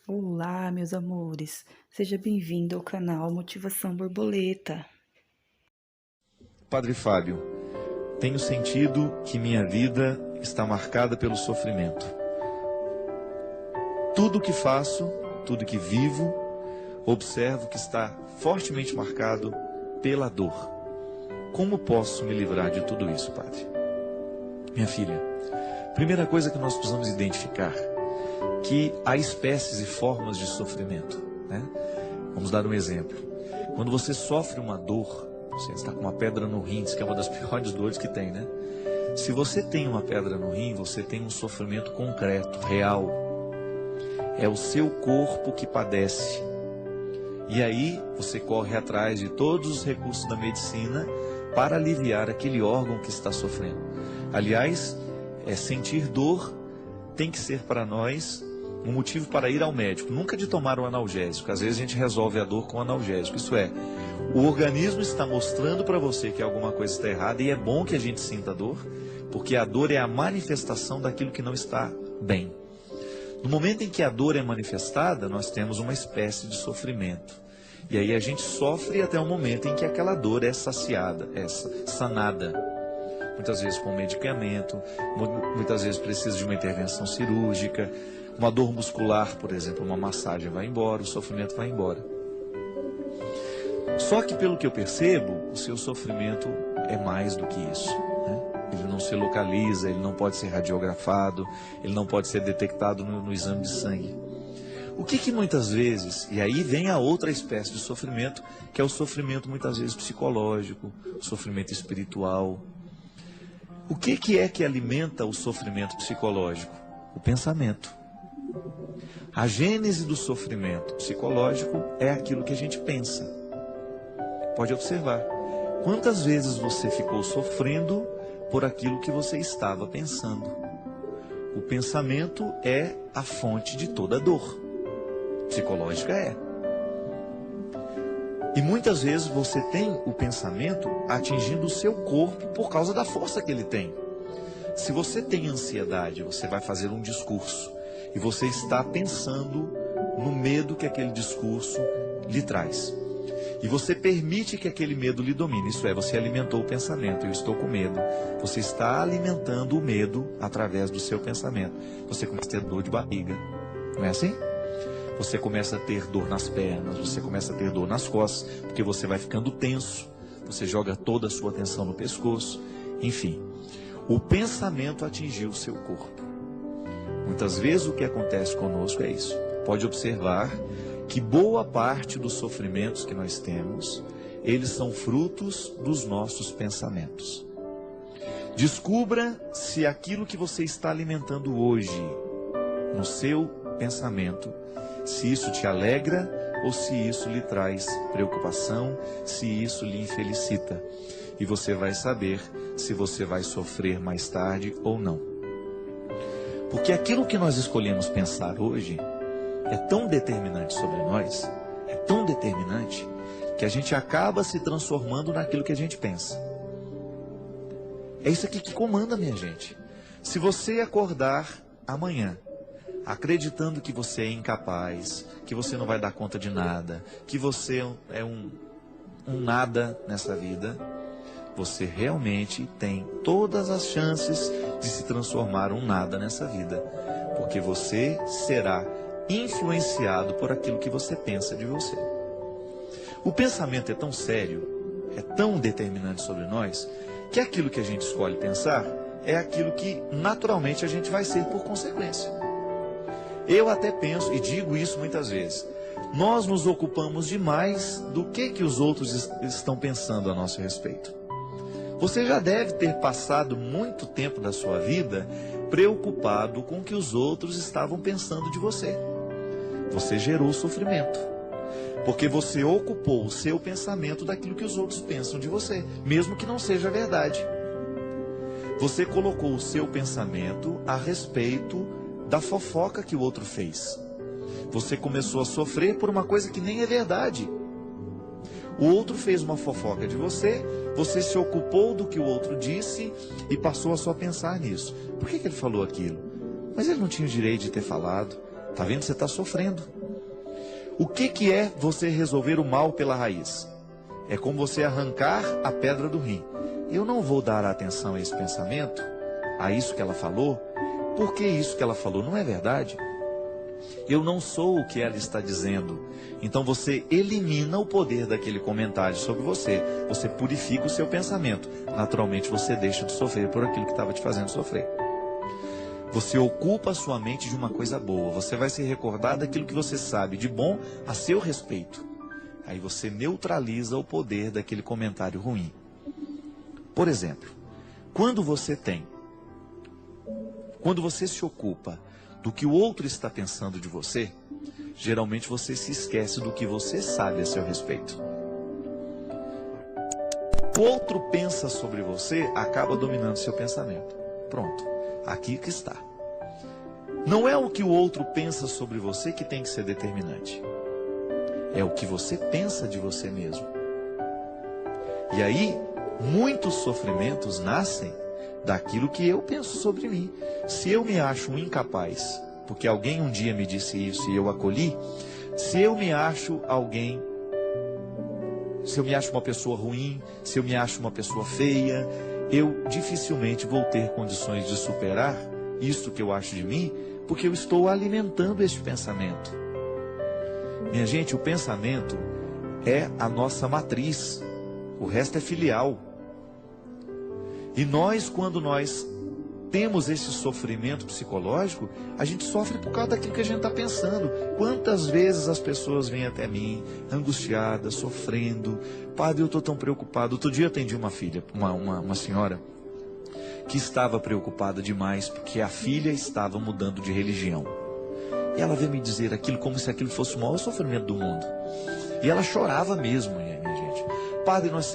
Olá, meus amores. Seja bem-vindo ao canal Motivação Borboleta. Padre Fábio, tenho sentido que minha vida está marcada pelo sofrimento. Tudo que faço, tudo que vivo, observo que está fortemente marcado pela dor. Como posso me livrar de tudo isso, Padre? Minha filha, primeira coisa que nós precisamos identificar, que há espécies e formas de sofrimento, né? Vamos dar um exemplo. Quando você sofre uma dor, você está com uma pedra no rim, diz que é uma das piores dores que tem, né? Se você tem uma pedra no rim, você tem um sofrimento concreto, real. É o seu corpo que padece. E aí você corre atrás de todos os recursos da medicina para aliviar aquele órgão que está sofrendo. Aliás, sentir dor tem que ser para nós um motivo para ir ao médico, nunca de tomar um analgésico. Às vezes a gente resolve a dor com analgésico. Isso é, o organismo está mostrando para você que alguma coisa está errada, e é bom que a gente sinta dor, porque a dor é a manifestação daquilo que não está bem. No momento em que a dor é manifestada, nós temos uma espécie de sofrimento. E aí a gente sofre até o momento em que aquela dor é saciada, é sanada. Muitas vezes com medicamento, muitas vezes precisa de uma intervenção cirúrgica, uma dor muscular, por exemplo, uma massagem vai embora, o sofrimento vai embora. Só que pelo que eu percebo, o seu sofrimento é mais do que isso, né? Ele não se localiza, ele não pode ser radiografado, ele não pode ser detectado no exame de sangue. O que muitas vezes, e aí vem a outra espécie de sofrimento, que é o sofrimento muitas vezes psicológico, o sofrimento espiritual. O que é que alimenta o sofrimento psicológico? O pensamento. A gênese do sofrimento psicológico é aquilo que a gente pensa. Pode observar. Quantas vezes você ficou sofrendo por aquilo que você estava pensando? O pensamento é a fonte de toda dor. Psicológica é. E muitas vezes você tem o pensamento atingindo o seu corpo por causa da força que ele tem. Se você tem ansiedade, você vai fazer um discurso e você está pensando no medo que aquele discurso lhe traz. E você permite que aquele medo lhe domine. Isso é, você alimentou o pensamento. Eu estou com medo. Você está alimentando o medo através do seu pensamento. Você começa a ter dor de barriga. Não é assim? Você começa a ter dor nas pernas, você começa a ter dor nas costas, porque você vai ficando tenso, você joga toda a sua atenção no pescoço, enfim. O pensamento atingiu o seu corpo. Muitas vezes o que acontece conosco é isso. Pode observar que boa parte dos sofrimentos que nós temos, eles são frutos dos nossos pensamentos. Descubra se aquilo que você está alimentando hoje, no seu pensamento, se isso te alegra ou se isso lhe traz preocupação, se isso lhe infelicita. E você vai saber se você vai sofrer mais tarde ou não. Porque aquilo que nós escolhemos pensar hoje é tão determinante sobre nós, é tão determinante, que a gente acaba se transformando naquilo que a gente pensa. É isso aqui que comanda, minha gente. Se você acordar amanhã acreditando que você é incapaz, que você não vai dar conta de nada, que você é um nada nessa vida, você realmente tem todas as chances de se transformar um nada nessa vida, porque você será influenciado por aquilo que você pensa de você. O pensamento é tão sério, é tão determinante sobre nós, que aquilo que a gente escolhe pensar é aquilo que naturalmente a gente vai ser por consequência. Eu até penso, e digo isso muitas vezes, nós nos ocupamos demais do que os outros estão pensando a nosso respeito. Você já deve ter passado muito tempo da sua vida preocupado com o que os outros estavam pensando de você. Você gerou sofrimento, porque você ocupou o seu pensamento daquilo que os outros pensam de você, mesmo que não seja verdade. Você colocou o seu pensamento a respeito da fofoca que o outro fez. Você começou a sofrer por uma coisa que nem é verdade. O outro fez uma fofoca de você, você se ocupou do que o outro disse e passou a só pensar nisso. Por que ele falou aquilo? Mas ele não tinha o direito de ter falado. Tá vendo? Você está sofrendo. O que é você resolver o mal pela raiz? É como você arrancar a pedra do rim. Eu não vou dar atenção a esse pensamento, a isso que ela falou, porque isso que ela falou não é verdade. Eu não sou o que ela está dizendo. Então você elimina o poder daquele comentário sobre você. Você purifica o seu pensamento. Naturalmente você deixa de sofrer por aquilo que estava te fazendo sofrer. Você ocupa a sua mente de uma coisa boa. Você vai se recordar daquilo que você sabe de bom a seu respeito. Aí você neutraliza o poder daquele comentário ruim. Por exemplo, quando você se ocupa do que o outro está pensando de você, geralmente você se esquece do que você sabe a seu respeito. O outro pensa sobre você, acaba dominando seu pensamento. Pronto, aqui que está. Não é o que o outro pensa sobre você que tem que ser determinante. É o que você pensa de você mesmo. E aí, muitos sofrimentos nascem daquilo que eu penso sobre mim. Se eu me acho um incapaz, porque alguém um dia me disse isso e eu acolhi, se eu me acho alguém, se eu me acho uma pessoa ruim, se eu me acho uma pessoa feia, eu dificilmente vou ter condições de superar isso que eu acho de mim, porque eu estou alimentando este pensamento. Minha gente, o pensamento é a nossa matriz, o resto é filial. E nós, quando nós temos esse sofrimento psicológico, a gente sofre por causa daquilo que a gente está pensando. Quantas vezes as pessoas vêm até mim, angustiadas, sofrendo. Padre, eu estou tão preocupado. Outro dia eu atendi uma filha, uma senhora, que estava preocupada demais, porque a filha estava mudando de religião. E ela veio me dizer aquilo como se aquilo fosse o maior sofrimento do mundo. E ela chorava mesmo, minha gente. Padre, nós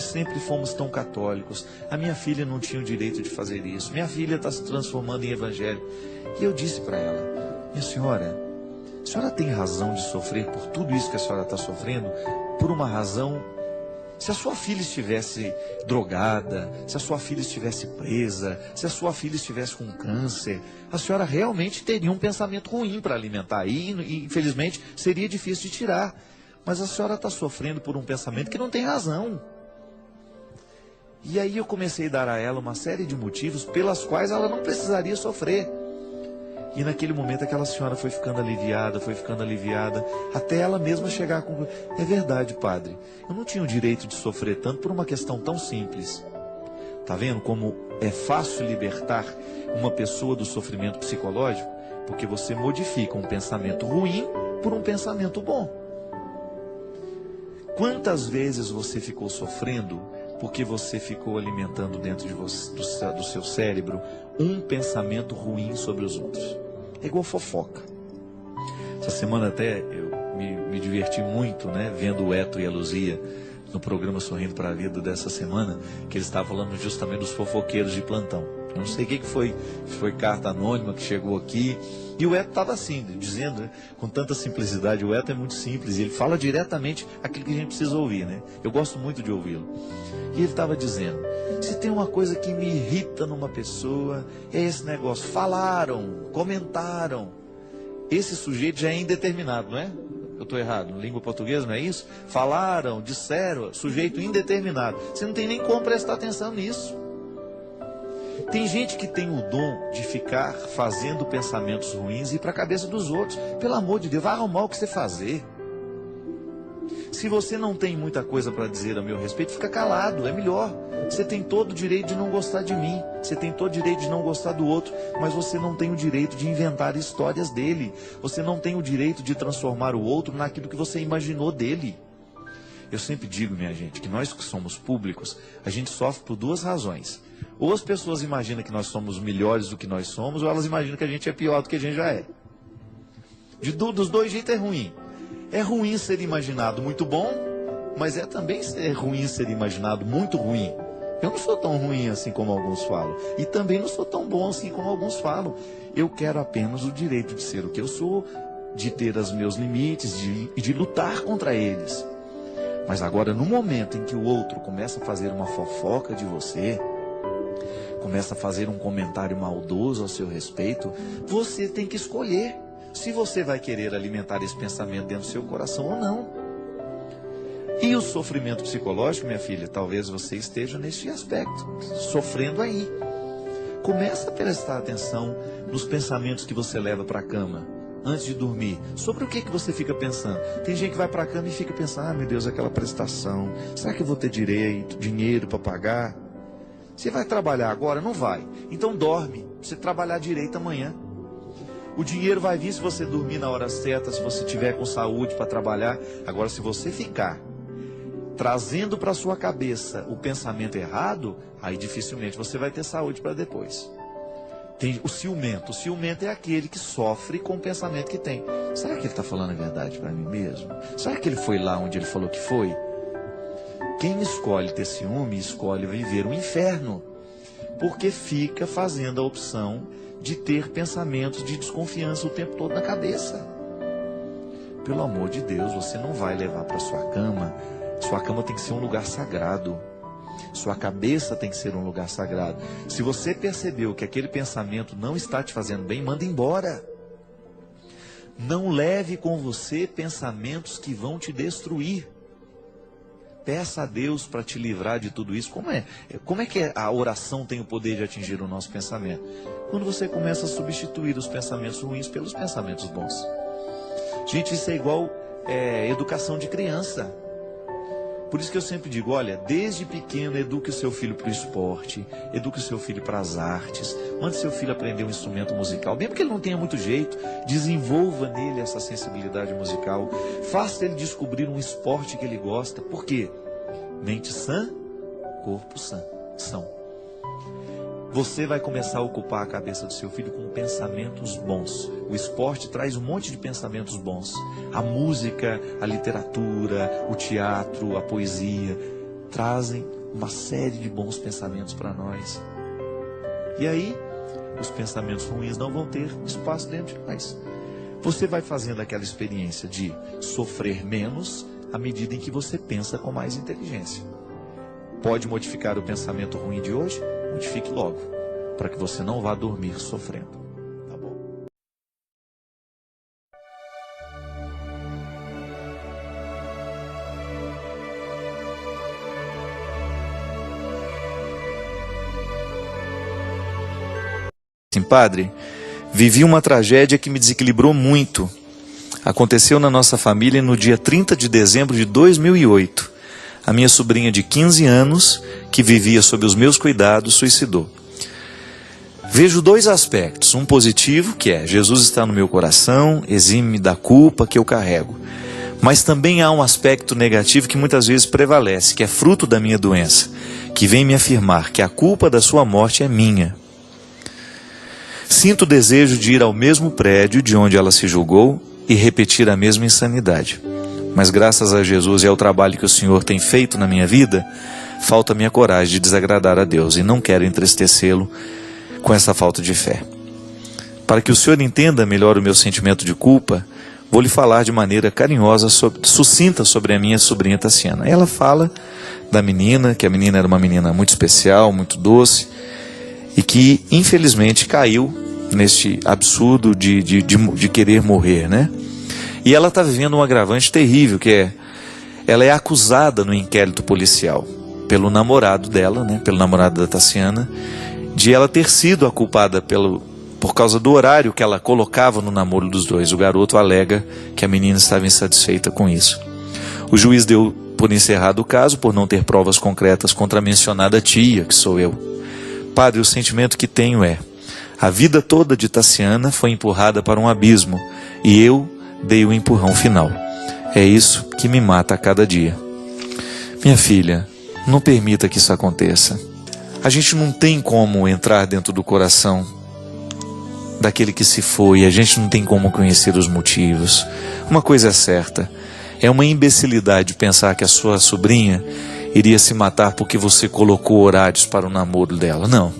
sempre fomos tão católicos. A minha filha não tinha o direito de fazer isso. Minha filha está se transformando em evangélico. E eu disse para ela: minha senhora, a senhora tem razão de sofrer por tudo isso que a senhora está sofrendo, por uma razão. Se a sua filha estivesse drogada, se a sua filha estivesse presa, se a sua filha estivesse com câncer, a senhora realmente teria um pensamento ruim para alimentar. E infelizmente seria difícil de tirar. Mas a senhora está sofrendo por um pensamento que não tem razão. E aí eu comecei a dar a ela uma série de motivos pelas quais ela não precisaria sofrer. E naquele momento aquela senhora foi ficando aliviada, até ela mesma chegar à conclusão: é verdade, padre, eu não tinha o direito de sofrer tanto por uma questão tão simples. Está vendo como é fácil libertar uma pessoa do sofrimento psicológico? Porque você modifica um pensamento ruim por um pensamento bom. Quantas vezes você ficou sofrendo porque você ficou alimentando dentro de você, do seu cérebro, um pensamento ruim sobre os outros? É igual fofoca. Essa semana até eu me diverti muito, né, vendo o Eto e a Luzia no programa Sorrindo para a Vida dessa semana, que eles estavam falando justamente dos fofoqueiros de plantão. Eu não sei o que foi, se foi carta anônima que chegou aqui, e o Eto estava assim, dizendo, né, com tanta simplicidade. O Eto é muito simples, ele fala diretamente aquilo que a gente precisa ouvir, né? Eu gosto muito de ouvi-lo. E ele estava dizendo: se tem uma coisa que me irrita numa pessoa, é esse negócio, falaram, comentaram. Esse sujeito já é indeterminado, não é? Eu estou errado, língua portuguesa não é isso? Falaram, disseram, sujeito indeterminado. Você não tem nem como prestar atenção nisso. Tem gente que tem o dom de ficar fazendo pensamentos ruins e ir para a cabeça dos outros. Pelo amor de Deus, vai arrumar o que você fazer. Se você não tem muita coisa para dizer a meu respeito, fica calado, é melhor. Você tem todo o direito de não gostar de mim, você tem todo o direito de não gostar do outro, mas você não tem o direito de inventar histórias dele. Você não tem o direito de transformar o outro naquilo que você imaginou dele. Eu sempre digo, minha gente, que nós que somos públicos, a gente sofre por duas razões. Ou as pessoas imaginam que nós somos melhores do que nós somos, ou elas imaginam que a gente é pior do que a gente já é. Dos dois jeitos é ruim. É ruim ser imaginado muito bom, mas é também ruim ser imaginado muito ruim. Eu não sou tão ruim assim como alguns falam. E também não sou tão bom assim como alguns falam. Eu quero apenas o direito de ser o que eu sou, de ter os meus limites e de lutar contra eles. Mas agora, no momento em que o outro começa a fazer uma fofoca de você, começa a fazer um comentário maldoso ao seu respeito, você tem que escolher. se você vai querer alimentar esse pensamento dentro do seu coração ou não. E o sofrimento psicológico, minha filha, talvez você esteja neste aspecto, sofrendo aí. Começa a prestar atenção nos pensamentos que você leva para a cama, antes de dormir. Sobre o que você fica pensando? Tem gente que vai para a cama e fica pensando, ah, meu Deus, aquela prestação, será que eu vou ter dinheiro para pagar? Você vai trabalhar agora? Não vai. Então dorme, pra você trabalhar direito amanhã. O dinheiro vai vir se você dormir na hora certa, se você tiver com saúde para trabalhar. Agora, se você ficar trazendo para sua cabeça o pensamento errado, aí dificilmente você vai ter saúde para depois. Tem o ciumento. O ciumento é aquele que sofre com o pensamento que tem. Será que ele está falando a verdade para mim mesmo? Será que ele foi lá onde ele falou que foi? Quem escolhe ter ciúme, escolhe viver um inferno. Porque fica fazendo a opção de ter pensamentos de desconfiança o tempo todo na cabeça. Pelo amor de Deus, você não vai levar para sua cama. Sua cama tem que ser um lugar sagrado. Sua cabeça tem que ser um lugar sagrado. Se você percebeu que aquele pensamento não está te fazendo bem, manda embora. Não leve com você pensamentos que vão te destruir. Peça a Deus para te livrar de tudo isso. Como é que a oração tem o poder de atingir o nosso pensamento? Quando você começa a substituir os pensamentos ruins pelos pensamentos bons. Gente, isso é igual educação de criança. Por isso que eu sempre digo, olha, desde pequeno eduque o seu filho para o esporte, eduque o seu filho para as artes, mande seu filho aprender um instrumento musical, mesmo que ele não tenha muito jeito, desenvolva nele essa sensibilidade musical, faça ele descobrir um esporte que ele gosta. Por quê? Mente sã, corpo são. Você vai começar a ocupar a cabeça do seu filho com pensamentos bons. O esporte traz um monte de pensamentos bons. A música, a literatura, o teatro, a poesia, trazem uma série de bons pensamentos para nós. E aí, os pensamentos ruins não vão ter espaço dentro de nós. Você vai fazendo aquela experiência de sofrer menos à medida em que você pensa com mais inteligência. Pode modificar o pensamento ruim de hoje? Modifique logo, para que você não vá dormir sofrendo. Tá bom? Sim, padre, vivi uma tragédia que me desequilibrou muito. Aconteceu na nossa família no dia 30 de dezembro de 2008. A minha sobrinha de 15 anos, que vivia sob os meus cuidados, suicidou. Vejo dois aspectos. Um positivo, que é Jesus está no meu coração, exime-me da culpa que eu carrego. Mas também há um aspecto negativo que muitas vezes prevalece, que é fruto da minha doença, que vem me afirmar que a culpa da sua morte é minha. Sinto o desejo de ir ao mesmo prédio de onde ela se julgou e repetir a mesma insanidade. Mas graças a Jesus e ao trabalho que o Senhor tem feito na minha vida, falta-me a coragem de desagradar a Deus e não quero entristecê-lo com essa falta de fé. Para que o Senhor entenda melhor o meu sentimento de culpa, vou lhe falar de maneira carinhosa, sucinta sobre a minha sobrinha Tassiana. Ela fala da menina, que a menina era uma menina muito especial, muito doce, e que infelizmente caiu neste absurdo de querer morrer, né? E ela está vivendo um agravante terrível, que ela é acusada no inquérito policial pelo namorado dela, né, pelo namorado da Tassiana, de ela ter sido a culpada por causa do horário que ela colocava no namoro dos dois. O garoto alega que a menina estava insatisfeita com isso. O juiz deu por encerrado o caso por não ter provas concretas contra a mencionada tia, que sou eu. Padre, o sentimento que tenho é: a vida toda de Tassiana foi empurrada para um abismo e eu dei o empurrão final. É isso que me mata a cada dia. Minha filha, não permita que isso aconteça. A gente não tem como entrar dentro do coração daquele que se foi. A gente não tem como conhecer os motivos. Uma coisa é certa: é uma imbecilidade pensar que a sua sobrinha iria se matar porque você colocou horários para o namoro dela. Não.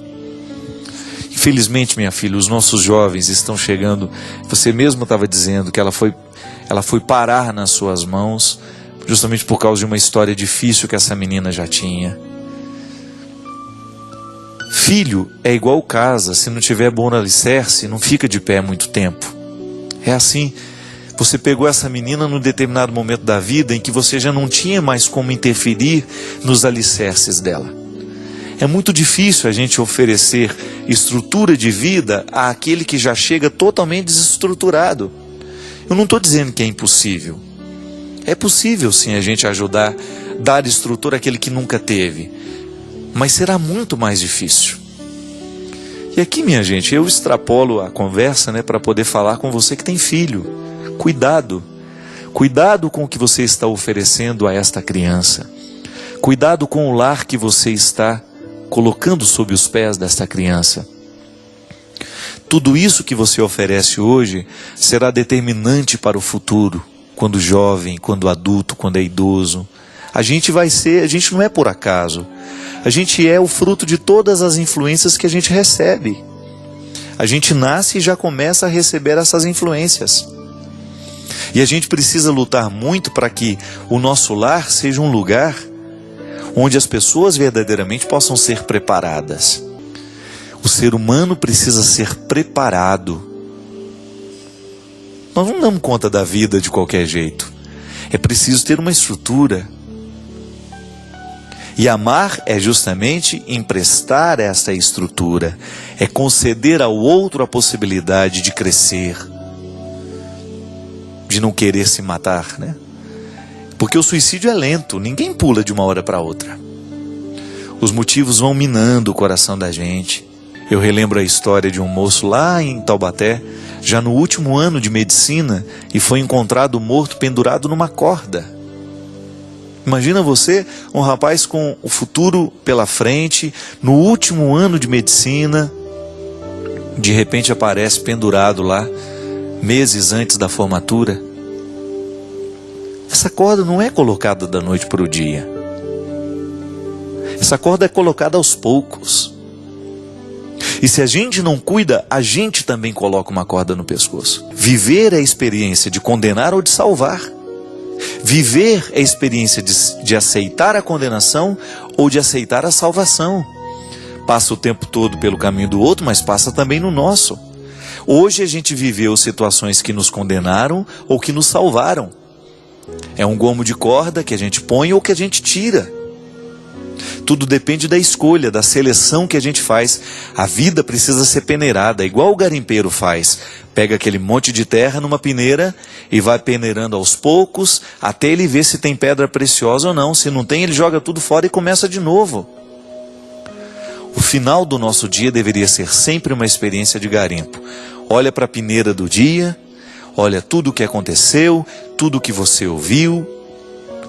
Infelizmente, minha filha, os nossos jovens estão chegando. Você mesmo estava dizendo que ela foi parar nas suas mãos justamente por causa de uma história difícil que essa menina já tinha. Filho é igual casa, se não tiver bom alicerce, não fica de pé muito tempo. É assim. Você pegou essa menina num determinado momento da vida em que você já não tinha mais como interferir nos alicerces dela. É muito difícil a gente oferecer estrutura de vida àquele que já chega totalmente desestruturado. Eu não estou dizendo que é impossível. É possível sim a gente ajudar, dar estrutura àquele que nunca teve. Mas será muito mais difícil. E aqui, minha gente, eu extrapolo a conversa, para poder falar com você que tem filho. Cuidado. Cuidado com o que você está oferecendo a esta criança. Cuidado com o lar que você está colocando sob os pés desta criança. Tudo isso que você oferece hoje será determinante para o futuro, quando jovem, quando adulto, quando é idoso. A gente não é por acaso. A gente é o fruto de todas as influências que a gente recebe. A gente nasce e já começa a receber essas influências. E a gente precisa lutar muito para que o nosso lar seja um lugar onde as pessoas verdadeiramente possam ser preparadas. O ser humano precisa ser preparado. Nós não damos conta da vida de qualquer jeito. É preciso ter uma estrutura. E amar é justamente emprestar essa estrutura. É conceder ao outro a possibilidade de crescer. De não querer se matar, Porque o suicídio é lento, ninguém pula de uma hora para outra. Os motivos vão minando o coração da gente. Eu relembro a história de um moço lá em Taubaté, já no último ano de medicina, e foi encontrado morto pendurado numa corda. Imagina você, um rapaz com o futuro pela frente, no último ano de medicina, de repente aparece pendurado lá, meses antes da formatura. Essa corda não é colocada da noite para o dia. Essa corda é colocada aos poucos. E se a gente não cuida, a gente também coloca uma corda no pescoço. Viver é a experiência de condenar ou de salvar. Viver é a experiência de aceitar a condenação ou de aceitar a salvação. Passa o tempo todo pelo caminho do outro, mas passa também no nosso. Hoje a gente viveu situações que nos condenaram ou que nos salvaram. É um gomo de corda que a gente põe ou que a gente tira. Tudo depende da escolha, da seleção que a gente faz. A vida precisa ser peneirada, igual o garimpeiro faz. Pega aquele monte de terra numa peneira e vai peneirando aos poucos, até ele ver se tem pedra preciosa ou não. Se não tem, ele joga tudo fora e começa de novo. O final do nosso dia deveria ser sempre uma experiência de garimpo. Olha para a peneira do dia, olha tudo o que aconteceu, tudo o que você ouviu,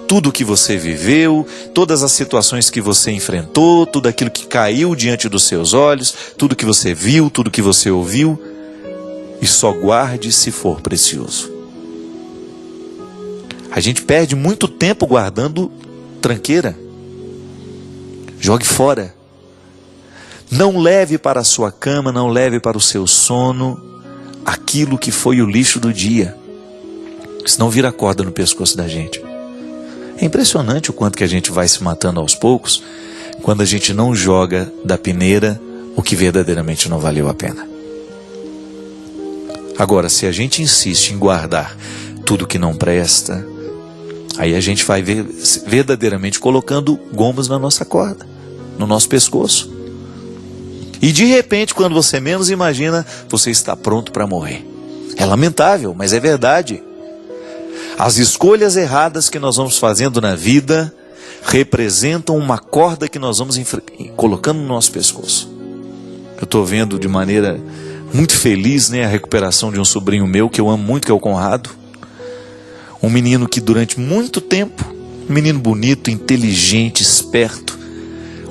tudo o que você viveu, todas as situações que você enfrentou, tudo aquilo que caiu diante dos seus olhos, tudo que você viu, tudo que você ouviu, e só guarde se for precioso. A gente perde muito tempo guardando tranqueira. Jogue fora. Não leve para a sua cama, não leve para o seu sono aquilo que foi o lixo do dia. Senão vira corda no pescoço da gente. É impressionante o quanto que a gente vai se matando aos poucos quando a gente não joga da peneira o que verdadeiramente não valeu a pena. Agora, se a gente insiste em guardar tudo que não presta, aí a gente vai verdadeiramente colocando gomos na nossa corda, no nosso pescoço. E de repente, quando você menos imagina, você está pronto para morrer. É lamentável, mas é verdade. As escolhas erradas que nós vamos fazendo na vida representam uma corda que nós vamos colocando no nosso pescoço. Eu estou vendo de maneira muito feliz, a recuperação de um sobrinho meu que eu amo muito, que é o Conrado. Um menino que durante muito tempo, um menino bonito, inteligente, esperto,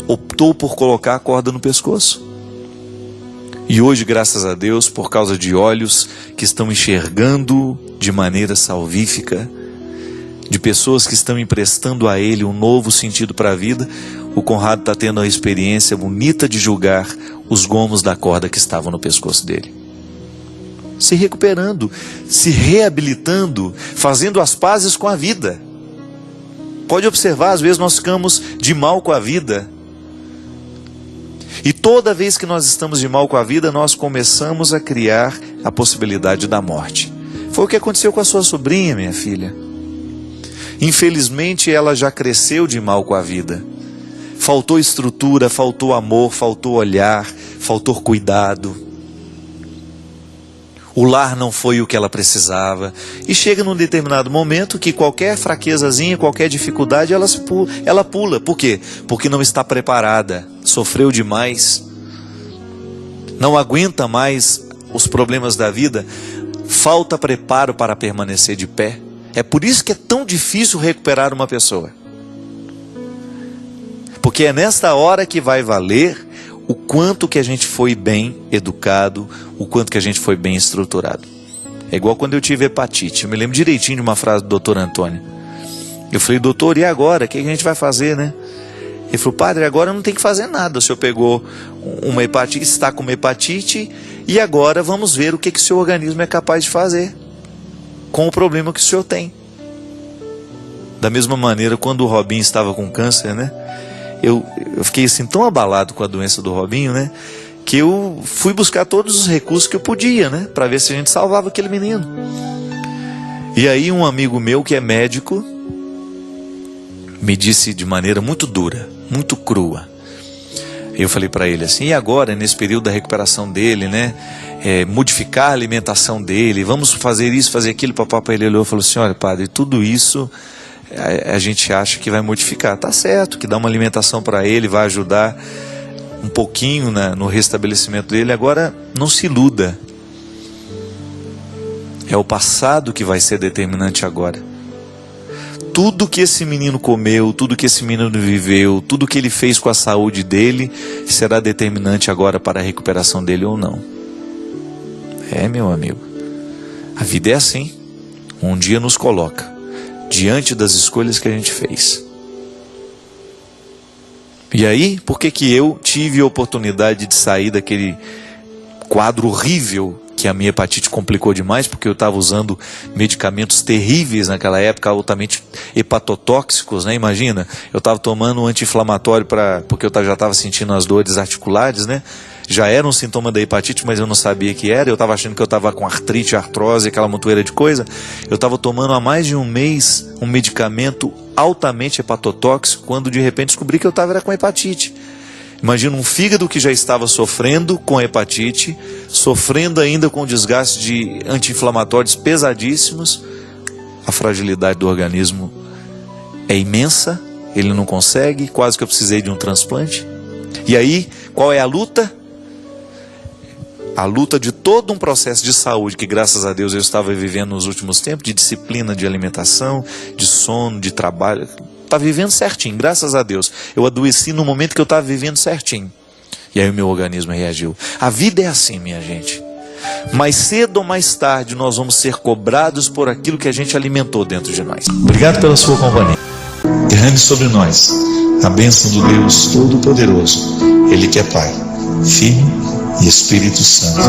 optou por colocar a corda no pescoço. E hoje, graças a Deus, por causa de olhos que estão enxergando de maneira salvífica, de pessoas que estão emprestando a ele um novo sentido para a vida, o Conrado está tendo a experiência bonita de julgar os gomos da corda que estavam no pescoço dele. Se recuperando, se reabilitando, fazendo as pazes com a vida. Pode observar, às vezes nós ficamos de mal com a vida. E toda vez que nós estamos de mal com a vida, nós começamos a criar a possibilidade da morte. Foi o que aconteceu com a sua sobrinha, minha filha. Infelizmente ela já cresceu de mal com a vida. Faltou estrutura, faltou amor, faltou olhar, faltou cuidado. O lar não foi o que ela precisava. E chega num determinado momento que qualquer fraquezazinha, qualquer dificuldade, ela pula. Por quê? Porque não está preparada. Sofreu demais. Não aguenta mais os problemas da vida. Falta preparo para permanecer de pé. É por isso que é tão difícil recuperar uma pessoa. Porque é nesta hora que vai valer o quanto que a gente foi bem educado, o quanto que a gente foi bem estruturado. É igual quando eu tive hepatite. Eu me lembro direitinho de uma frase do doutor Antônio. Eu falei, doutor, e agora? O que a gente vai fazer, né? Ele falou, padre, agora não tem que fazer nada. O senhor pegou uma hepatite, está com uma hepatite, e agora vamos ver o que o seu organismo é capaz de fazer com o problema que o senhor tem. Da mesma maneira, quando o Robinho estava com câncer, né? Eu fiquei assim tão abalado com a doença do Robinho, né? Que eu fui buscar todos os recursos que eu podia, né? Para ver se a gente salvava aquele menino. E aí um amigo meu que é médico me disse de maneira muito dura, muito crua. Eu falei para ele assim, e agora, nesse período da recuperação dele, né? Modificar a alimentação dele, vamos fazer isso, fazer aquilo. Papai, ele olhou e falou assim, olha padre, tudo isso a gente acha que vai modificar. Tá certo, que dá uma alimentação para ele, vai ajudar um pouquinho no restabelecimento dele. Agora, não se iluda. É o passado que vai ser determinante agora. Tudo que esse menino comeu, tudo que esse menino viveu, tudo que ele fez com a saúde dele, será determinante agora para a recuperação dele ou não. Meu amigo. A vida é assim. Um dia nos coloca diante das escolhas que a gente fez. E aí, por que eu tive a oportunidade de sair daquele quadro horrível que a minha hepatite complicou demais, porque eu estava usando medicamentos terríveis naquela época, altamente hepatotóxicos, né? Imagina, eu estava tomando um anti-inflamatório porque eu já estava sentindo as dores articulares, né? Já era um sintoma da hepatite, mas eu não sabia que era. Eu estava achando que eu estava com artrite, artrose, aquela montoeira de coisa. Eu estava tomando há mais de um mês um medicamento altamente hepatotóxico, quando de repente descobri que eu estava com hepatite. Imagina um fígado que já estava sofrendo com hepatite, sofrendo ainda com desgaste de anti-inflamatórios pesadíssimos. A fragilidade do organismo é imensa, ele não consegue, quase que eu precisei de um transplante. E aí, qual é a luta? A luta de todo um processo de saúde que, graças a Deus, eu estava vivendo nos últimos tempos, de disciplina, de alimentação, de sono, de trabalho. Estava vivendo certinho, graças a Deus. Eu adoeci no momento que eu estava vivendo certinho. E aí o meu organismo reagiu. A vida é assim, minha gente. Mais cedo ou mais tarde nós vamos ser cobrados por aquilo que a gente alimentou dentro de nós. Obrigado pela sua companhia. Derrame sobre nós a bênção do Deus Todo-Poderoso. Ele que é Pai, Filho e Espírito Santo.